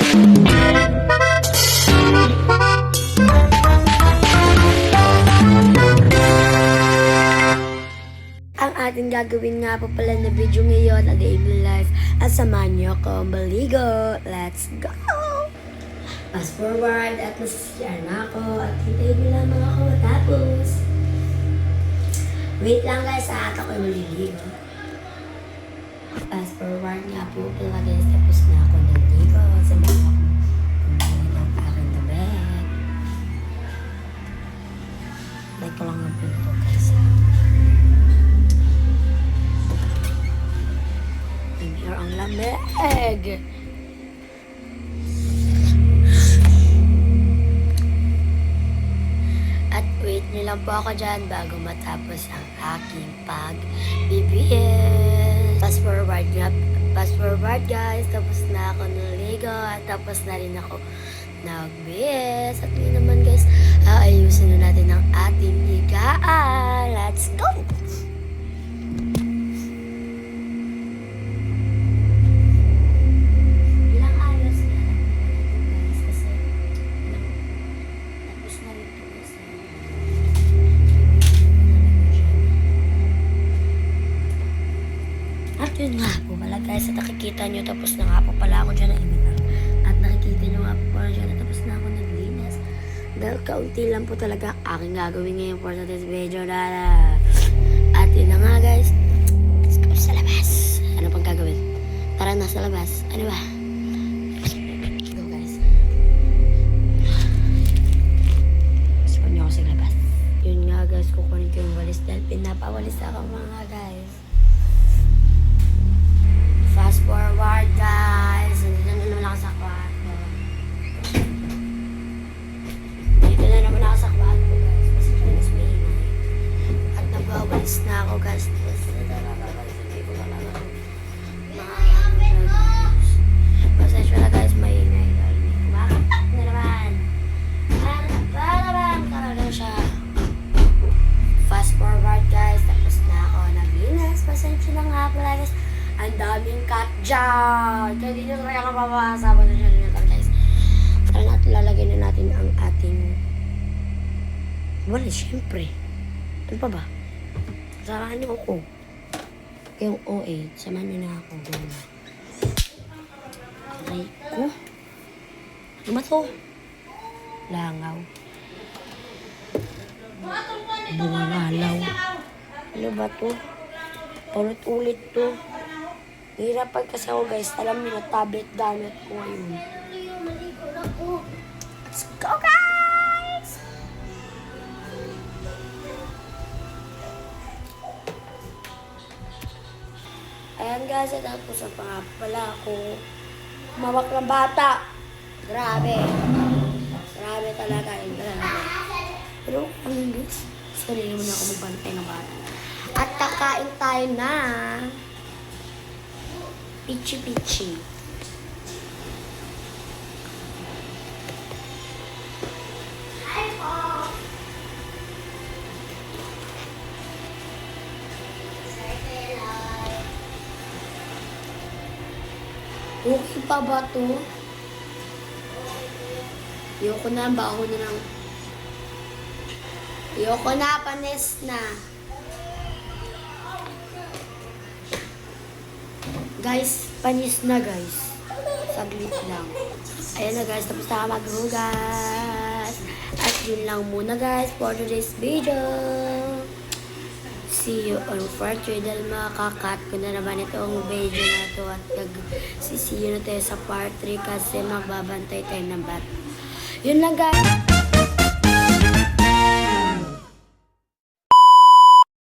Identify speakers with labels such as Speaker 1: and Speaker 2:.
Speaker 1: Ang ating gagawin nga po pala na video ngayon, a day in the life, at samahan niyo ako maligo. Let's go! Fast forward at nasisiyar na ako at hintayin niyo lang mga ako matapos. Wait lang guys, at ako'y maliligo. Fast forward nga po pala guys, tapos na ako naligo. Samahan ako kumain ng aking tabi. Like ko lang ang pinto guys ha. Here ang lamig. At wait nyo lang po ako dyan bago matapos ang aking pag-BBS. Fast forward guys. Tapos na ako naligo at tapos na rin ako nag-BS. At ngayon naman guys, aayusin na natin ang ating higaan. Let's go! Yun nga po pala guys, at nakikita nyo tapos na nga po pala ako dyan na imitan. At nakikita nyo nga po pala dyan na tapos na ako naglinis. Dahil kaunti lang po talaga aking gagawin ngayon for today's video na. At yun na nga guys, let's go sa labas. Ano pang gagawin? Tara na sa labas. Ano ba? Let's go guys. Sipon nyo ako sa labas. Yun nga guys, kukunin ko yung walis dahil pinapawalis ako mga guys. Fast forward guys. Nandito na naman ako sa kwarto. Dito na naman ako sa kwarto guys. Kasi kinis may ingay. At nagwawalis na ako guys. Hindi ko talaga pasensya na guys, may ingay. Kumakatak na naman. Parang talaga siya. Fast forward guys. Tapos na ako naglinis. Pasensya na nga pala guys. Ang daming cut dyan. Kaya di nyo kaya kapapasa mo na dyan natin guys. Tara na at lalagay na natin ang ating walis, syempre. Ano pa ba? Sarahan niyo ako. Yung OA, samahan niyo na ako. Aray ko. Ano ba to? Langaw. Bungalaw. Ano ba to? Ulit-ulit to. Hirapan kasi ako guys. Alam niyo na tablet gamit ko ngayon. Let's go guys! Ayan guys, at tapos ang pangapala ako. Mawak ng bata. Grabe. Grabe talaga. Grabe. Pero ano guys? Sorry naman ako magbantay ng bata. At kakain tayo na pichi-pichi. Hi po! Okay pa ba to? Ayoko na, baho na lang. Ayoko na, panis na. Guys, panis na guys. Saglit lang. Ayan na guys, tapos na maghugas. At yun lang muna guys for today's video. See you on part 3 dahil makakat ko na naman itong video na to. At see you na tayo sa part 3 kasi magbabantay tayo ng bat. Yun lang guys.